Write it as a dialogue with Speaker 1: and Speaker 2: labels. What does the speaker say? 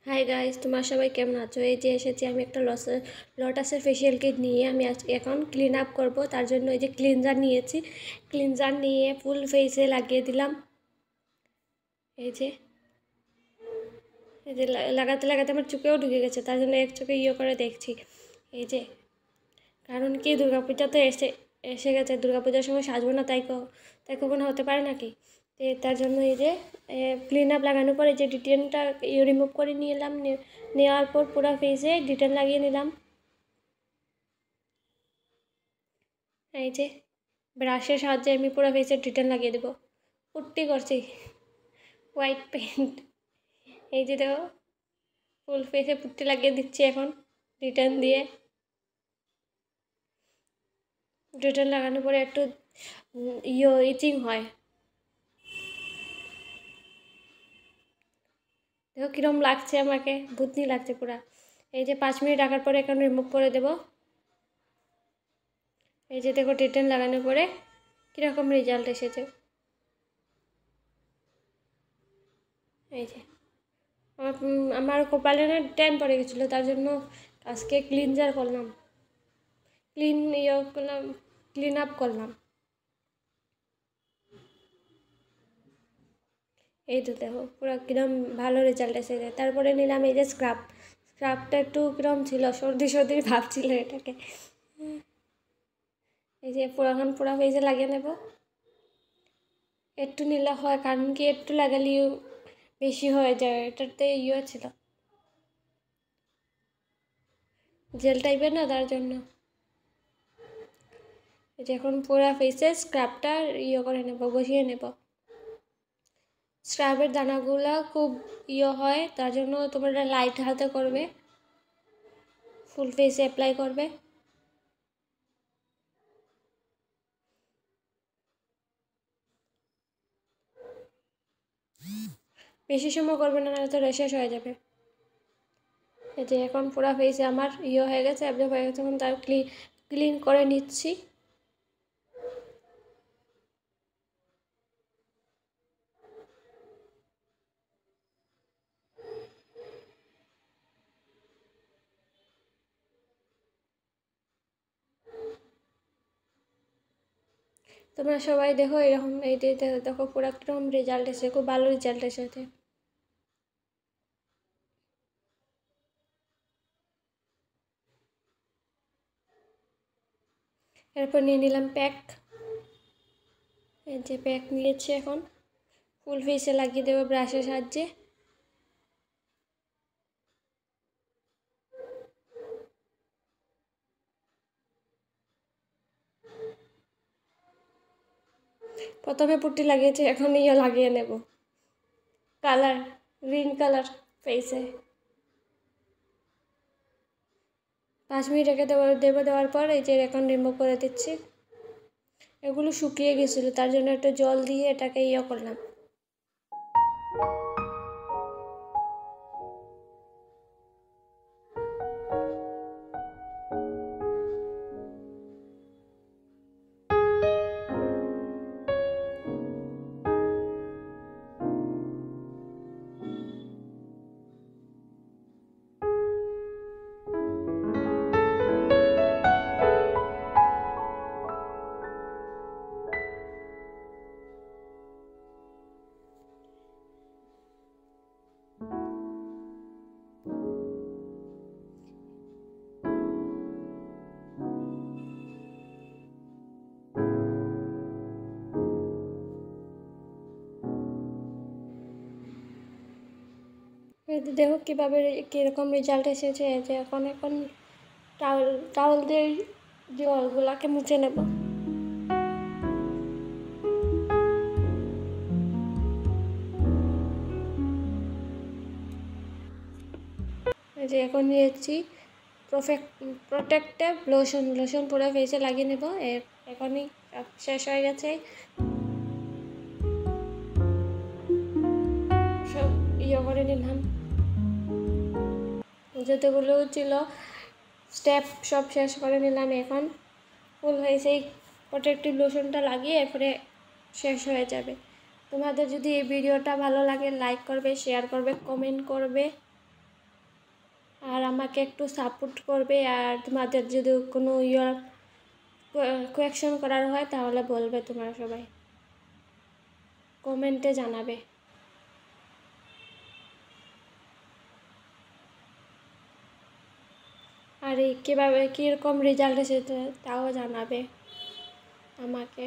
Speaker 1: Hi guys, তোমরা সবাই কেমন আছো? এই যে এসেছি আমি একটা লোটাসের ফেসিয়াল কিট নিয়ে। আমি এখন ক্লিন আপ করবো, তার জন্য এই যে ক্লিনজার নিয়েছি। ক্লিনজার নিয়ে ফুল ফেসে লাগিয়ে দিলাম। এই যে লাগাতে লাগাতে আমার চোখেও ঢুকে গেছে, তার জন্য এক চোখে করে দেখছি। এই যে কারণ কি, দুর্গাপূজা তো এসে এসে গেছে, দুর্গাপূজার সময় সাজবো না তাই কখনো হতে পারে নাকি? তার জন্য এই যে ক্লিন আপ লাগানোর পর এই যে ডিটেনটা রিমুভ করে নিলাম। নেওয়ার পর পুরো ফেসে ডিটেন লাগিয়ে নিলাম। এই যে ব্রাশের সাহায্যে আমি পুরো ফেসে ডিটেন লাগিয়ে দেবো। পুট্টি করছি হোয়াইট পেন্ট। এই যে দেখো, ফুল ফেসে পুট্টি লাগিয়ে দিচ্ছি এখন ডিটেন দিয়ে। ডিটেন লাগানোর পরে একটু ইচিং হয়। দেখো কীরকম লাগছে, আমাকে ভূতনি লাগছে পুরা। এই যে 5 মিনিট রাখার পরে এখন রিমুভ করে দেব। এই যে দেখো ডিটেন লাগানোর পরে কীরকম রেজাল্ট এসেছে। এই যে আমার কপালে না ট্যান পড়ে গেছিলো, তার জন্য আজকে ক্লিনজার করলাম, ক্লিন আপ করলাম। এই তো দেখো পুরো কিরম ভালো রেজাল্ট এসেছে। তারপরে নিলাম এই যে স্ক্রাবটা একটু কিরম ছিল, সর্দি সর্দি ভাব ছিল এটাকে। এই যে এখন পুরো ফেসে লাগিয়ে নেব। একটু নিলে হয়, কারণ কি একটু লাগালেও বেশি হয়ে যায়। এটাতে ছিল জেল টাইপের না, তার জন্য। এই যে এখন পুরো ফেসে স্ক্রাবটা করে নেব, বসিয়ে নেব। স্ক্রাবের দানাগুলো খুব হয়, তার জন্য তোমরা লাইট হাতে করবে, ফুল ফেসে অ্যাপ্লাই করবে। বেশি সময় করবে না, নাহলে তো শেষ হয়ে যাবে। এই যে এখন পুরো ফেসে আমার হয়ে গেছে, অ্যাবজর্ব হয়ে গেছে। এখন তার ক্লিন করে নিচ্ছি। তোমরা সবাই দেখো এরকম, এই দেখো পুরো একরকম রেজাল্ট এসেছে, খুব ভালো রেজাল্ট এসেছে। এরপর নিয়ে নিলাম প্যাক। এই যে প্যাক নিয়েছি, এখন ফুল ফেসে লাগিয়ে দেবো ব্রাশের সাহায্যে। প্রথমে পুট্টি লাগিয়েছি, এখন লাগিয়ে নেব কালার, গ্রিন কালার ফেসে। 5 মিনিট রেখে দেওয়ার পর এই যে এখন রিমুভ করে দিচ্ছি। এগুলো শুকিয়ে গেছিলো, তার জন্য একটু জল দিয়ে এটাকে করলাম। দেখো কীভাবে কীরকম রেজাল্ট এসেছে। যে এখন টাওয়াল দিয়ে জলগুলাকে মুছে নেব। এই যে এখন নিয়েছি প্রোটেক্টিভ লোশন পুরো ফেসে লাগিয়ে নেব। এখনই শেষ হয়ে গেছে, সব করে নিলাম। যতগুলো ছিল স্টেপ সব শেষ করে নিলাম। এখন ফুল হয়েছে, এই প্রোটেক্টিভ লোশনটা লাগিয়ে এরপরে শেষ হয়ে যাবে। তোমাদের যদি এই ভিডিওটা ভালো লাগে লাইক করবে, শেয়ার করবে, কমেন্ট করবে। আর আমাকে একটু সাপোর্ট করবে, আর তোমাদের যদি কোনো কোয়েকশন করার হয় তাহলে বলবে, তোমরা সবাই কমেন্টে জানাবে। আর কীভাবে কীরকম রেজাল্ট এসেছে তাও জানাবে আমাকে।